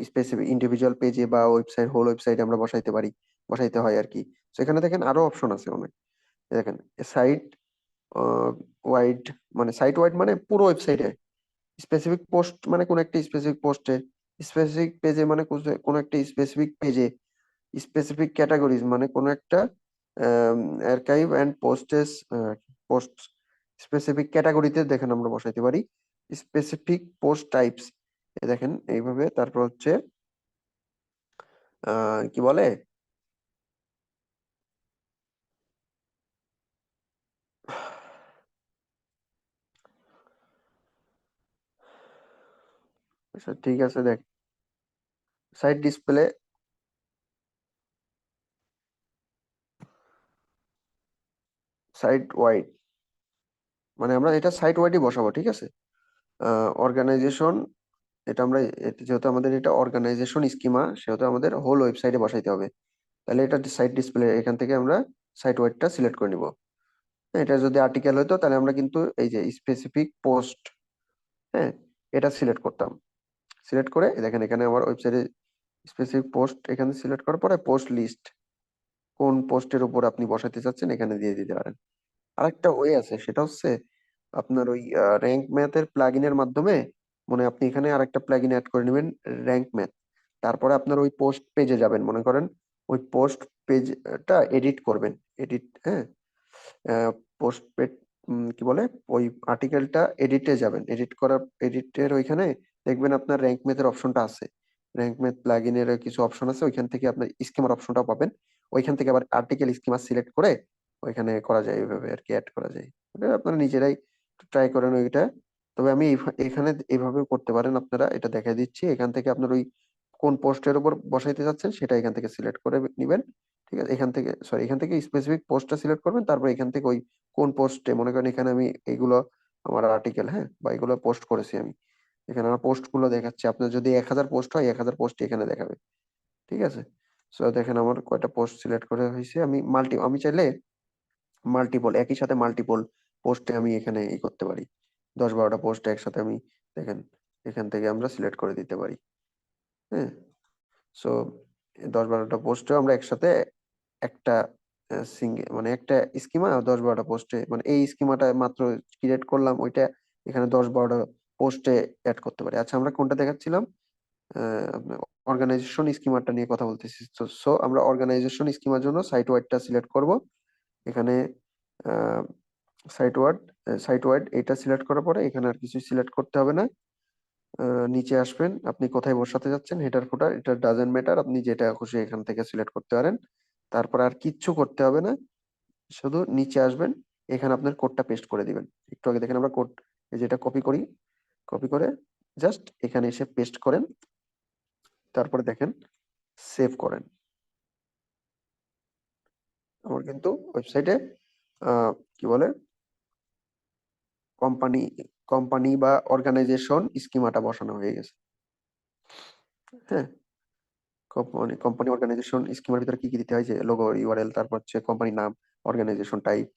স্পেসিফিক ইন্ডিভিজুয়াল পেজে বা ওয়েবসাইট, হোল ওয়েবসাইটে আমরা বসাইতে পারি, বসাইতে হয় আর কি। তো এখানে দেখেন আরো অপশন আছে অনেক। এই দেখেন সাইট ওয়াইড, মানে সাইট ওয়াইড মানে পুরো ওয়েবসাইটে। স্পেসিফিক পোস্ট মানে কোন একটা স্পেসিফিক পোস্টে, স্পেসিফিক পেজে মানে কোন একটা স্পেসিফিক পেজে, স্পেসিফিক ক্যাটাগরিজ মানে কোনো একটা আর্কাইভ অ্যান্ড পোস্টেস, পোস্ট স্পেসিফিক ক্যাটাগরিতে দেখেন আমরা বসাইতে পারি। স্পেসিফিক পোস্ট টাইপস দেখেন এইভাবে। তারপর হচ্ছে কি বলে, আচ্ছা ঠিক আছে দেখ, সাইট ডিসপ্লে, সাইট ওয়াইড মানে আমরা এটা সাইট ওয়াইডই বসাবো, ঠিক আছে। অর্গানাইজেশন, এটা আমরা যেহেতু আমাদের এটা অর্গানাইজেশন স্কিমা, সেহেতু আমাদের হোল ওয়েবসাইটে বসাইতে হবে। তাহলে এটা সাইট ডিসপ্লে, এখান থেকে আমরা সাইট ওয়াইডটা সিলেক্ট করে নিব। এটা যদি আর্টিকেল হতো তাহলে আমরা কিন্তু এই যে স্পেসিফিক পোস্ট, হ্যাঁ, এটা সিলেক্ট করতাম। সিলেক্ট করে দেখেন এখানে আমার ওয়েবসাইটে স্পেসিফিক পোস্ট, এখানে সিলেক্ট করার পরে পোস্ট লিস্ট, কোন পোস্টের উপর আপনি বসাতে চাচ্ছেন এখানে দিয়ে দিতে পারেন। আরেকটা ওয়ে আছে, সেটা হচ্ছে আপনার ওই র্যাঙ্ক ম্যাথের প্লাগইনের মাধ্যমে, মানে আপনি এখানে আরেকটা প্লাগইন অ্যাড করে নেবেন, র্যাঙ্ক ম্যাথ। তারপরে আপনার ওই পোস্ট পেজে যাবেন, মনে করেন ওই পোস্ট পেজটা এডিট করবেন, এডিট, হ্যাঁ, পোস্ট পেজ কি বলে, ওই আর্টিকেলটা এডিটে যাবেন, এডিট করার, এডিটের ওইখানে দেখবেন আপনার র্যাঙ্ক ম্যাথের অপশনটা আছে। র্যাঙ্ক ম্যাথ প্লাগইনের কিছু অপশন আছে, ওইখান থেকে আপনার স্কিমার অপশনটাও পাবেন। ওইখান থেকে আবার আর্টিকেল স্কিমা সিলেক্ট করে ওইখানে করা যায়, এইভাবে আর কি অ্যাড করা যায়। ওটা আপনারা নিজেরাই ট্রাই করেন ওইটা। তবে আমি এখানে এইভাবে করতে পারেন আপনারা, এটা দেখাই দিচ্ছি। এখান থেকে আপনার ওই কোন পোস্টের উপর বসাইতে যাচ্ছেন সেটা এখান থেকে সিলেক্ট করে নিবেন। ঠিক আছে, এখান থেকে সরি, এখান থেকে স্পেসিফিক পোস্টটা সিলেক্ট করবেন, তারপর এখান থেকে ওই কোন পোস্টে, মনে করেন এখানে আমি এইগুলো আমার আর্টিকেল, হ্যাঁ, বা এগুলো পোস্ট করেছি আমি, এখানে আমার পোস্ট গুলো দেখাচ্ছে। আপনার যদি 1000 পোস্ট হয় 1000 পোস্ট এখানে দেখাবে, ঠিক আছে। সো দেখেন আমার কয়টা পোস্ট সিলেক্ট করে হয়েছে। আমি চাইলে মাল্টিপল, একই সাথে মাল্টিপল পোস্টে আমি এখানে করতে পারি। 10-12টা পোস্ট একসাথে আমি, দেখেন এখান থেকে আমরা সিলেক্ট করে দিতে পারি। হ্যাঁ, সো 10-12টা পোস্টে আমরা একসাথে একটা মানে একটা স্কিমা 10-12টা পোস্টে, মানে এই স্কিমাটা মাত্র ক্রিয়েট করলাম ওইটা এখানে 10-12টা পোস্টে অ্যাড করতে পারি। আচ্ছা আমরা কোনটা দেখাচ্ছিলাম? আপনার অর্গানাইজেশন স্কিমাটা নিয়ে কথা বলতেছি। তো সো আমরা অর্গানাইজেশন স্কিমার জন্য সাইট ওয়াইডটা সিলেক্ট করব। এখানে সাইট ওয়াইড, সাইট ওয়াইড এটা সিলেক্ট করার পরে এখানে আর কিছু সিলেক্ট করতে হবে না। নিচে আসবেন, আপনি কোথায় বসাতে যাচ্ছেন, হেডার ফুটার এটা ডাজেন্ট ম্যাটার, আপনি যেটা খুশি এখান থেকে সিলেক্ট করতে পারেন। তারপর আর কিচ্ছু করতে হবে না, শুধু নিচে আসবেন, এখানে আপনার কোডটা পেস্ট করে দিবেন। একটু আগে দেখেন আমরা কোড, যেটা কপি করি, কপি করে জাস্ট এখানে এসে পেস্ট করেন, তারপরে দেখেন সেভ করেন। আমার কিন্তু ওয়েবসাইটে কি বলে, কোম্পানি কোম্পানি বা অর্গানাইজেশন স্কিমাটা বসানো হয়ে গেছে। হ্যাঁ, কোম্পানি কোম্পানি অর্গানাইজেশন স্কিমের ভিতরে কি কি দিতে হয়, যে লোগো, ইউআরএল, তারপর হচ্ছে কোম্পানি নাম, অর্গানাইজেশন টাইপ,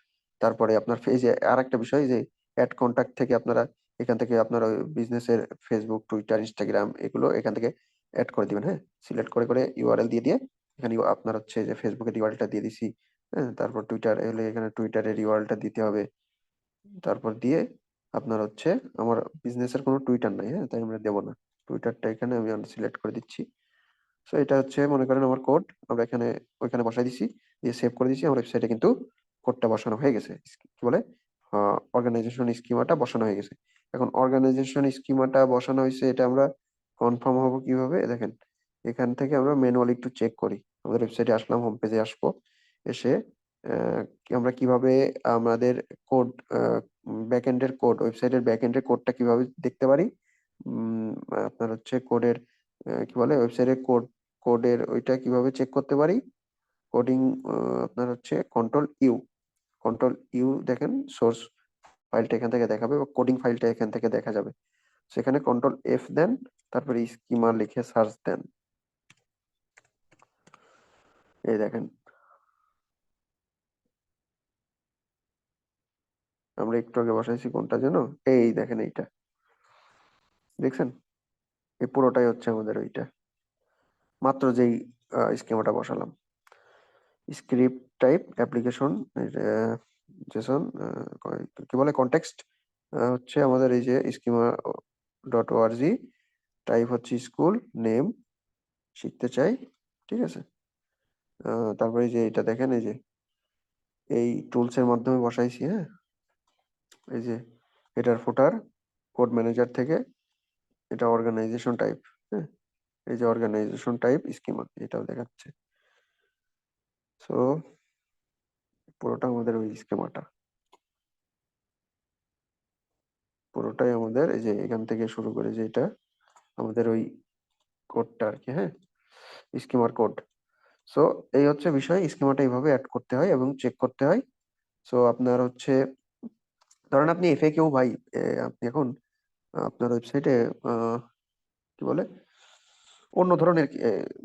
তারপরে আপনার পেজে আর একটা বিষয় যে অ্যাড কন্টাক্ট থেকে আপনারা এখান থেকে আপনার বিজনেসের ফেসবুক, টুইটার, ইনস্টাগ্রাম এগুলো এখান থেকে অ্যাড করে দিবেন। হ্যাঁ, সিলেক্ট করে করে ইউআরএল দিয়ে দিয়ে এখানে আপনার হচ্ছে যে ফেসবুকের ইউআরএলটা দিয়ে দিছি। হ্যাঁ, তারপর টুইটার এলে এখানে টুইটারের ইউআরএলটা দিতে হবে। তারপর দিয়ে আপনার হচ্ছে, আমার বিজনেসের কোনো টুইটার নাই, হ্যাঁ, তাই আমরা দেবো না। টুইটারটা এখানে আমি সিলেক্ট করে দিচ্ছি। সো এটা হচ্ছে মনে করেন আমার কোড, আমরা এখানে ওইখানে বসাই দিছি, দিয়ে সেভ করে দিছি। আমার ওয়েবসাইটে কিন্তু কোডটা বসানো হয়ে গেছে, কি বলে অর্গানাইজেশন স্কিমাটা বসানো হয়ে গেছে। এখন অর্গানাইজেশন স্কিমাটা বসানো হয়েছে, এটা আমরা কনফার্ম হবো কিভাবে দেখেন, এখান থেকে আমরা ম্যানুয়ালি একটু চেক করি। আমাদের ওয়েবসাইটে আসলাম, হোম পেজে আসবো, এসে আমরা কিভাবে আমাদের কোড, ব্যাকএন্ডের কোড, ওয়েবসাইটের ব্যাকএন্ডের কোডটা কিভাবে দেখতে পারি। উম, আপনার হচ্ছে কোডের কি বলে, ওয়েবসাইটের কোডের ওইটা কিভাবে চেক করতে পারি। কোডিং, আপনার হচ্ছে কন্ট্রোল ইউ দেখেন, সোর্স ফাইলটা এখান থেকে দেখাবে বা কোডিং ফাইলটা এখান থেকে দেখা যাবে। সেখানে কন্ট্রোল F দেন, তারপরে স্কিমা লিখে সার্চ দেন। এই দেখেন, আমরা একটু আগে বসাইছি কোনটা যেন, এই দেখেন এইটা, দেখছেন? এই পুরোটাই হচ্ছে আমাদের ওইটা, মাত্র যেই স্কিমাটা বসালাম। স্ক্রিপ্ট টাইপ অ্যাপ্লিকেশন, জেসন, কি বলে, কনটেক্সট হচ্ছে আমাদের এই যে schema.org, টাইপ হচ্ছে স্কুল নেম, শিখতে চাই, ঠিক আছে। তারপরে এই যে এটা দেখেন, এই যে এই টুলস এর মাধ্যমে বসাইছি, হ্যাঁ। এই যে এটার ফুটার, কোড ম্যানেজার থেকে, এটা অর্গানাইজেশন টাইপ, হ্যাঁ। এই যে অর্গানাইজেশন টাইপ স্কিমা, এটাও দেখাচ্ছে। সো পুরোটা আমাদের ওই স্কিমাটা, পুরোটাই আমাদের এই যে এখান থেকে শুরু করে যে এটা আমাদের ওই কোডটা আর কি, হ্যাঁ, স্কিমার কোড। সো এই হচ্ছে বিষয়, স্কিমাটা এইভাবে অ্যাড করতে হয় এবং চেক করতে হয়। সো আপনার হচ্ছে, ধরেন আপনি এফএকিউ ভাই, আপনি এখন আপনার ওয়েবসাইটে কি বলে, অন্য ধরনের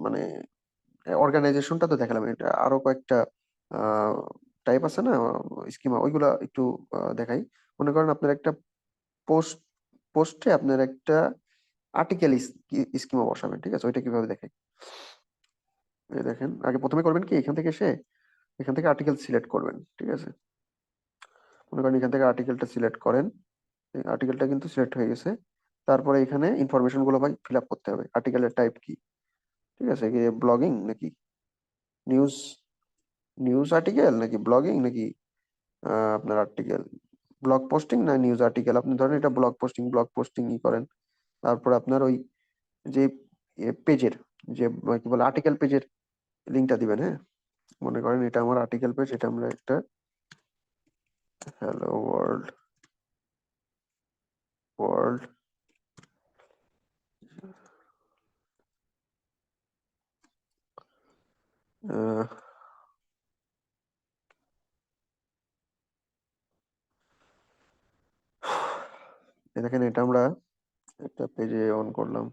মানে অর্গানাইজেশনটা তো দেখালাম, এটা আরো কয়েকটা টাইপ আছে না স্কিমা, ওইগুলা একটু দেখাই। মনে করেন আপনার একটা পোস্ট, পোস্টে আপনার একটা আর্টিকেল স্কিমা বসাবেন, ঠিক আছে, ওইটা কিভাবে দেখে। এই দেখেন, আগে প্রথমে করবেন কি, এখান থেকে এসে এখান থেকে আর্টিকেল সিলেক্ট করবেন, ঠিক আছে। মনে করেন এখান থেকে আর্টিকেলটা সিলেক্ট করেন, আর্টিকেলটা কিন্তু সিলেক্ট হয়ে গেছে। তারপরে এখানে ইনফরমেশন গুলো ভাই ফিল আপ করতে হবে, আর্টিকেলের টাইপ কি, ঠিক আছে, কি ব্লগিং নাকি নিউজ, নিউজ আর্টিকেল নাকি ব্লগিং নাকি আপনার আর্টিকেল, ব্লগ পোস্টিং না নিউজ আর্টিকেল। আপনি ধরেন এটা ব্লগ পোস্টিং ই করেন। তারপর আপনার ওই যে পেজের, যে কি বলে, আর্টিকেল পেজের লিঙ্কটা দিবেন, হ্যাঁ। মনে করেন এটা আমার আর্টিকেল পেজ, এটা আমরা একটা হ্যালো ওয়ার্ল্ড, ওয়ার্ল্ড দেখেন, এটা আমরা একটা পেজে অন করলাম।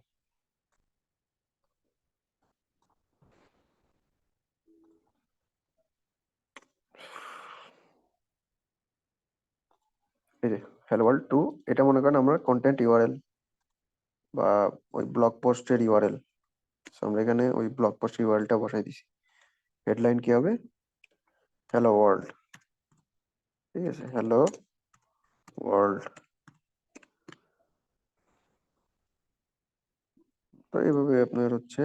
এই যে হ্যালো ওয়ার্ল্ড টু, এটা মনে করেন আমরা কন্টেন্ট ইউআরএল বা ওই ব্লগ পোস্টের ইউআরএল। আমরা এখানে ওই ব্লগ পোস্ট ইউআরএলটা বসাই দিছি। হেডলাইন কি হবে, হ্যালো ওয়ার্ল্ড, ঠিক আছে, হ্যালো ওয়ার্ল্ড। তো এইভাবে আপনার হচ্ছে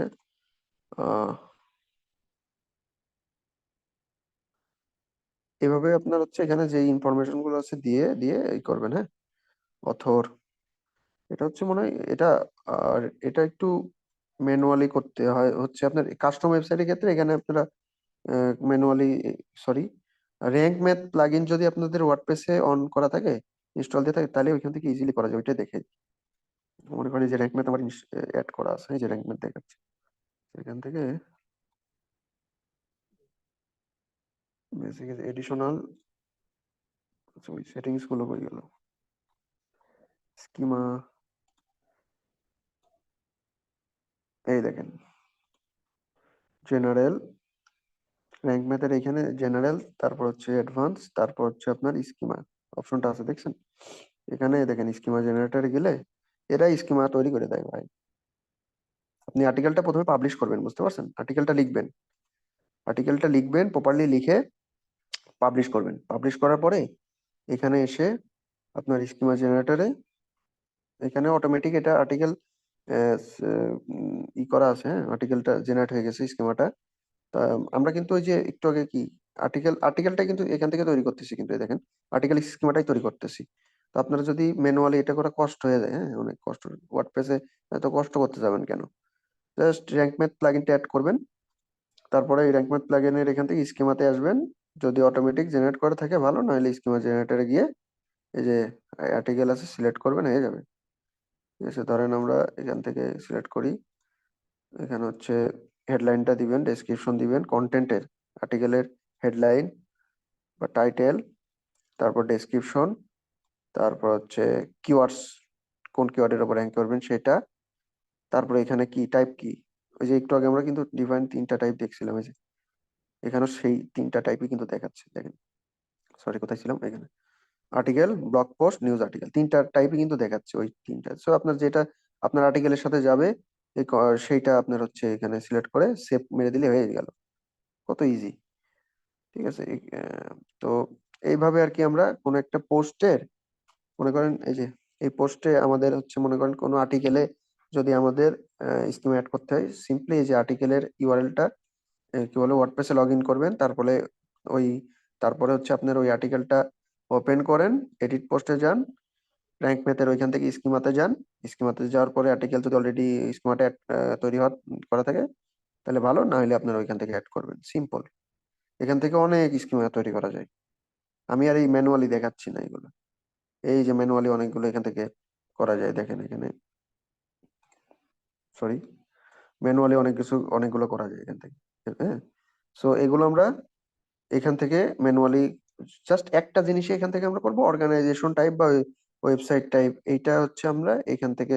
আহ এভাবে আপনার হচ্ছে এখানে যে ইনফরমেশন গুলো আছে দিয়ে দিয়ে এই করবেন, হ্যাঁ। অথর, এটা হচ্ছে মনে হয় এটা, আর এটা একটু ম্যানুয়ালি করতে হয়, হচ্ছে আপনার কাস্টম ওয়েবসাইটের ক্ষেত্রে এখানে আপনারা manually, sorry, rank math plugin যদি আপনাদের ওয়ার্ডপ্রেসে অন করা থাকে, ইনস্টল দিয়ে থাকে, তাহলে ওইখান থেকে ইজিলি করা যায়, ওইটাই দেখে। মনে করেন এই যে র্যাঙ্ক ম্যাথ আমার অ্যাড করা আছে, এই যে র্যাঙ্ক ম্যাথ দেখাচ্ছে এখান থেকে, বেসিক এডিশনাল, ওই সেটিংস গুলো হয়ে গেল, স্কিমা, এই দেখেন জেনারেল, র্যাঙ্ক ম্যাথের এখানে জেনারেল, তারপর হচ্ছে অ্যাডভান্স, তারপর হচ্ছে আপনার স্কিমা অপশনটা আছে, দেখছেন? এখানে দেখেন স্কিমা জেনারেটরে গেলে এরা স্কিমা তৈরি করে দেয় ভাই। আপনি আর্টিকেলটা প্রথমে পাবলিশ করবেন, বুঝতে পারছেন, আর্টিকেলটা লিখবেন প্রপারলি, লিখে পাবলিশ করবেন। পাবলিশ করার পরে এখানে এসে আপনার স্কিমা জেনারেটরে, এখানে অটোমেটিক এটা আর্টিকেল ই করা আছে, হ্যাঁ, আর্টিকেলটা জেনারেট হয়ে গেছে স্কিমাটা। তা আমরা কিন্তু ওই যে একটু আগে কি আর্টিকেলটা কিন্তু এখান থেকে তৈরি করতেছি, কিন্তু এই দেখেন আর্টিকেল স্কিমাটাই তৈরি করতেছি। তো আপনারা যদি ম্যানুয়ালি এটা করা কষ্ট হয়ে যায়, হ্যাঁ অনেক কষ্ট, ওয়ার্ডপ্রেসে এত কষ্ট করতে যাবেন কেন, জাস্ট র্যাঙ্ক ম্যাথ প্লাগইনটা অ্যাড করবেন। তারপরে এই র্যাঙ্ক ম্যাথ প্লাগইনের এখান থেকে স্কিমাতে আসবেন, যদি অটোমেটিক জেনারেট করা থাকে ভালো, নইলে স্কিমা জেনারেটরে গিয়ে এই যে আর্টিকেল আছে সিলেক্ট করবেন, হয়ে যাবে। ঠিক আছে, ধরেন আমরা এখান থেকে সিলেক্ট করি, এখানে হচ্ছে হেডলাইনটা দিবেন, ডেসক্রিপশন দিবেন কন্টেন্টের, আর্টিকেলের হেডলাইন বা টাইটেল, তারপর ডেসক্রিপশন, তারপর হচ্ছে কিওয়ার্ডস, কোন কিওয়ার্ডের উপর র্যাঙ্ক করবেন সেটা, তারপরে এখানে কি টাইপ কি, ওই যে একটু আগে আমরা কিন্তু ডিফাইন 3টা টাইপ দেখছিলাম, এই যে এখানেও সেই 3টা টাইপই কিন্তু দেখাচ্ছে, দেখেন। সরি, কোথায় ছিলাম, এখানে article, blog post, news article, 3টা টাইপই কিন্তু দেখাচ্ছে, ওই 3টা। সো আপনার যেটা আপনার আর্টিকেলের সাথে যাবে সেইটা আপনার হচ্ছে এখানে সিলেক্ট করে সেভ মেরে দিলে হয়ে গেল, কত ইজি। ঠিক আছে, তো এইভাবে আর কি আমরা কোনো একটা পোস্টের, মনে করেন এই যে এই পোস্টে আমাদের হচ্ছে মনে করেন কোনো আর্টিকেলে যদি আমাদের স্কিম অ্যাড করতে হয়, সিম্পলি এই যে আর্টিকেলের ইউআরএলটা কি বলে ওয়ার্ডপ্রেসে লগ ইন করবেন, তারপরে ওই তারপরে হচ্ছে আপনার ওই আর্টিকেলটা ওপেন করেন, এডিট পোস্টে যান, র্যাঙ্ক ম্যাথের ওইখান থেকে স্কিমাতে যান, স্কিমাতে যাওয়ার পরে আর্টিকেল যদি অলরেডি স্কিমাটা তৈরি হওয়া করা থাকে তাহলে ভালো, না হলে আপনার ওইখান থেকে অ্যাড করবেন, সিম্পল। এখান থেকে অনেক স্কিমা তৈরি করা যায়। আমি আর এই ম্যানুয়ালি দেখাচ্ছি না এগুলো, এই যে ম্যানুয়ালি অনেকগুলো এখান থেকে করা যায়, দেখেন এখানে, সরি, ম্যানুয়ালি অনেক কিছু অনেকগুলো করা যায় এখান থেকে। হ্যাঁ, সো এগুলো আমরা এখান থেকে ম্যানুয়ালি জাস্ট একটা জিনিসই এখান থেকে আমরা করবো, অর্গানাইজেশন টাইপ বা ওয়েবসাইট টাইপ, এইটা হচ্ছে আমরা এখান থেকে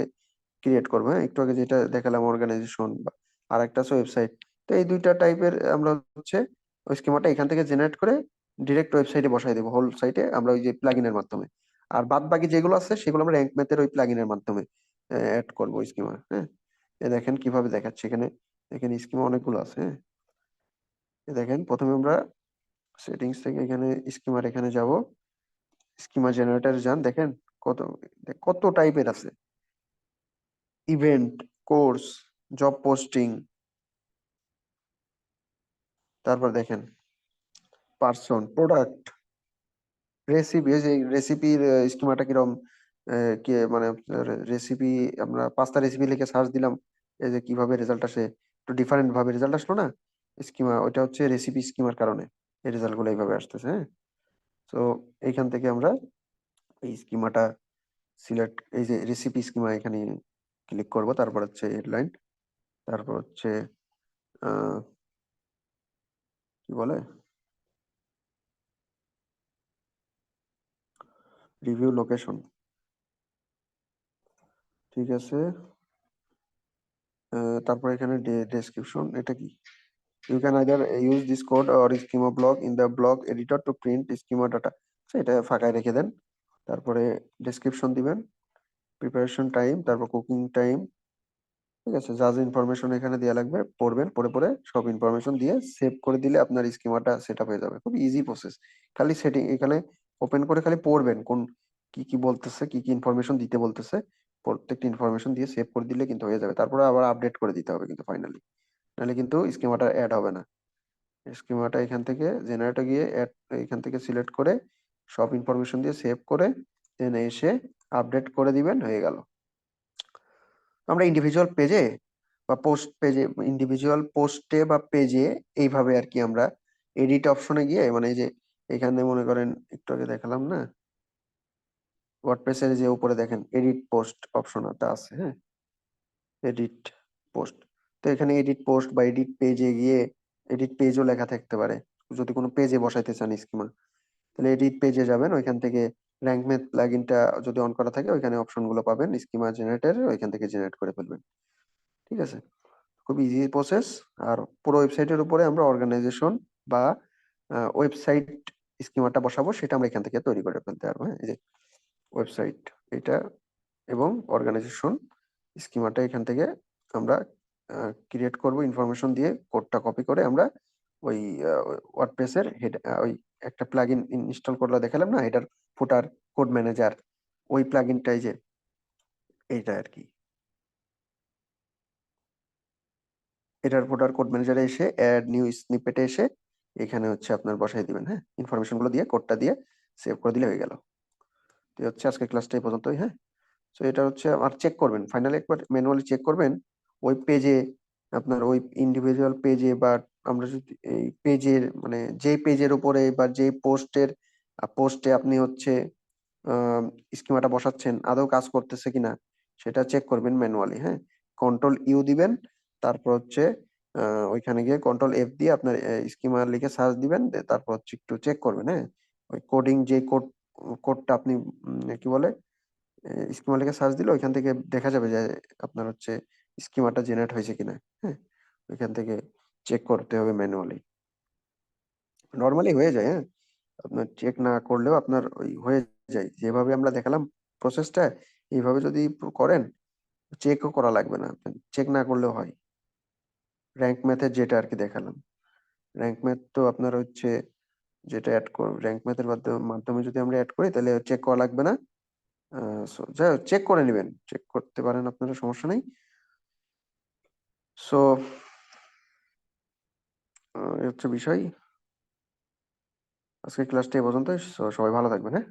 ক্রিয়েট করবো। হ্যাঁ, একটু আগে যেটা দেখালাম অর্গানাইজেশন, বা আর একটা আছে ওয়েবসাইট, তো এই দুইটা টাইপের আমরা হচ্ছে ওই স্কিমাটা এখান থেকে জেনারেট করে ডিরেক্ট ওয়েবসাইটে বসাই দেবো, হোল সাইটে আমরা ওই যে প্লাগইনের মাধ্যমে। আর বাদ বাকি যেগুলো আছে সেগুলো আমরা র্যাঙ্ক ম্যাথের ওই প্লাগইনের মাধ্যমে অ্যাড করবো স্কিমা। হ্যাঁ, এ দেখেন কিভাবে দেখাচ্ছে এখানে, এখানে স্কিমা অনেকগুলো আছে। হ্যাঁ, এ দেখেন প্রথমে আমরা সেটিংস থেকে এখানে স্কিমার এখানে যাব, স্কিমা জেনারেটর যান, দেখেন কত কত টাইপের আছে, ইভেন্ট, কোর্স, জব পোস্টিং, তারপর দেখেন পার্সন, প্রোডাক্ট, রেসিপি, এই যে রেসিপির স্কিমাটা কিরকম, কি মানে রেসিপি, আমরা 5টা রেসিপি লিখে সার্চ দিলাম, এই যে কিভাবে রেজাল্ট আসে, একটু ডিফারেন্ট ভাবে রেজাল্ট আসলো না, স্কিমা ওইটা হচ্ছে রেসিপি স্কিমার কারণে এই রেজাল্ট গুলো এইভাবে আসতেছে। হ্যাঁ, তো এইখান থেকে আমরা এই স্কিমাটা সিলেক্ট, এই যে রেসিপি স্কিমা এখানে ক্লিক করব, তারপর হচ্ছে হেডলাইন, তারপর হচ্ছে আহ কি বলে, রিভিউ লোকেশন, ঠিক আছে। তারপর এখানে ডেসক্রিপশন, এটা কি, you can either use this code or schema block in the block editor to print schema data, এটা ফাঁকায় রেখে দেন। তারপরে ডেসক্রিপশন দিবেন, প্রিপারেশন টাইম, তারপর কুকিং টাইম, ঠিক আছে, যা যা ইনফরমেশন এখানে দেওয়া লাগবে পড়বেন, পড়ে পড়ে সব ইনফরমেশন দিয়ে সেভ করে দিলে আপনার স্কিমাটা সেট আপ হয়ে যাবে, খুব ইজি প্রসেস। খালি সেটিং এখানে ওপেন করে খালি পড়বেন কোন কি কি বলতেছে, কি কি ইনফরমেশন দিতে বলতেছে, প্রত্যেকটা ইনফরমেশন দিয়ে সেভ করে দিলে কিন্তু হয়ে যাবে। তারপরে আবার আপডেট করে দিতে হবে কিন্তু ফাইনালি, নাহলে কিন্তু স্কিমাটা অ্যাড হবে না। স্কিমাটা এখান থেকে জেনারেটর গিয়ে অ্যাড, এখান থেকে সিলেক্ট করে সব ইনফরমেশন দিয়ে সেভ করে দেন এসে আপডেট করে দিবেন, হয়ে গেল। আমরা ইন্ডিভিজুয়াল পেজে বা পোস্ট পেজে, ইন্ডিভিজুয়াল পোস্টে বা পেজে এইভাবে আর কি আমরা এডিট অপশনে গিয়ে, মানে এই যে এখানে মনে করেন একটু আগে দেখালাম না, ওয়ার্ডপ্রেসের যে উপরে দেখেন এডিট পোস্ট অপশনটা আছে, হ্যাঁ, এডিট পোস্ট, তো এখানে এডিট পোস্ট বা এডিট পেজে গিয়ে এডিট পেজও লেখা থাকতে পারে, যদি কোনো পেজে বসাইতে চান স্কিমা, তাহলে এডিট পেজে যাবেন, ওইখান থেকে র্যাঙ্ক ম্যাথ প্লাগইনটা যদি অন করা থাকে ওইখানে অপশন গুলো পাবেন, স্কিমা জেনারেটর ওইখান থেকে জেনারেট করে ফেলবেন। ঠিক আছে, খুব ইজি প্রসেস। আর পুরো ওয়েবসাইটের উপরে আমরা অর্গানাইজেশন বা ওয়েবসাইট স্কিমাটা বসাবো, সেটা আমরা এখান থেকে তৈরি করে ফেলতে পারবো। হ্যাঁ, এই যে ওয়েবসাইট এটা এবং অর্গানাইজেশন স্কিমাটা এখান থেকে আমরা ক্রিয়েট করব, ইনফরমেশন দিয়ে কোডটা কপি করে আমরা ওই ওয়ার্ডপ্রেসের হেড, ওই একটা প্লাগইন ইনস্টল করলে দেখালাম না, এটার ফুটার কোড ম্যানেজার, ওই প্লাগইনটাই যে এইটা আর কি, এটার ফুটার কোড ম্যানেজারে এসে অ্যাড নিউ স্নিপেটে এসে এখানে হচ্ছে আপনার বসাই দিবেন। হ্যাঁ, ইনফরমেশন গুলো দিয়ে কোডটা দিয়ে সেভ করে দিলে হয়ে গেল। এই হচ্ছে আজকের ক্লাসটা এই পর্যন্তই, হ্যাঁ। সো এটা হচ্ছে আর চেক করবেন, ফাইনালি একবার ম্যানুয়ালি চেক করবেন ওই পেজে, আপনার ওই ইন্ডিভিজুয়াল পেজে, বা আমরা যদি এই পেজের মানে যে পেজের উপরে বা যে পোস্টে আপনি হচ্ছে স্কিমাটা বসাচ্ছেন আদৌ কাজ করতেছে কিনা সেটা চেক করবেন ম্যানুয়ালি, হ্যাঁ। কন্ট্রোল ইউ দিবেন, তারপর হচ্ছে ওইখানে গিয়ে কন্ট্রোল এফ দিয়ে আপনার স্কিমা লিখে সার্চ দিবেন, তারপর হচ্ছে একটু চেক করবেন, হ্যাঁ। ওই কোডিং যে কোডটা আপনি কি বলে স্কিমা লিখে সার্চ দিলে ওইখান থেকে দেখা যাবে যে আপনার হচ্ছে স্কিমাটা জেনারেট হয়েছে কিনা, হ্যাঁ। ওইখান থেকে চেক করতে হবে ম্যানুয়ালি, নর্মালি হয়ে যায়, হ্যাঁ। আপনার চেক না করলেও আপনার ওই হয়ে যায়, যেভাবে আমরা দেখালাম প্রসেসটা, এইভাবে যদি করেন চেকও করা লাগবে না, চেক না করলেও হয়। র্যাঙ্ক ম্যাথের যেটা আর কি দেখালাম, র্যাঙ্ক ম্যাথ তো আপনার হচ্ছে যেটা র্যাঙ্ক ম্যাথের মাধ্যমে যদি আমরা অ্যাড করি তাহলে চেক করা লাগবে না। যাই হোক, চেক করে নেবেন, চেক করতে পারেন, আপনারা সমস্যা নেই। সো এই হচ্ছে বিষয়, আজকের ক্লাসটা এই পর্যন্ত। সবাই ভালো থাকবেন, হ্যাঁ।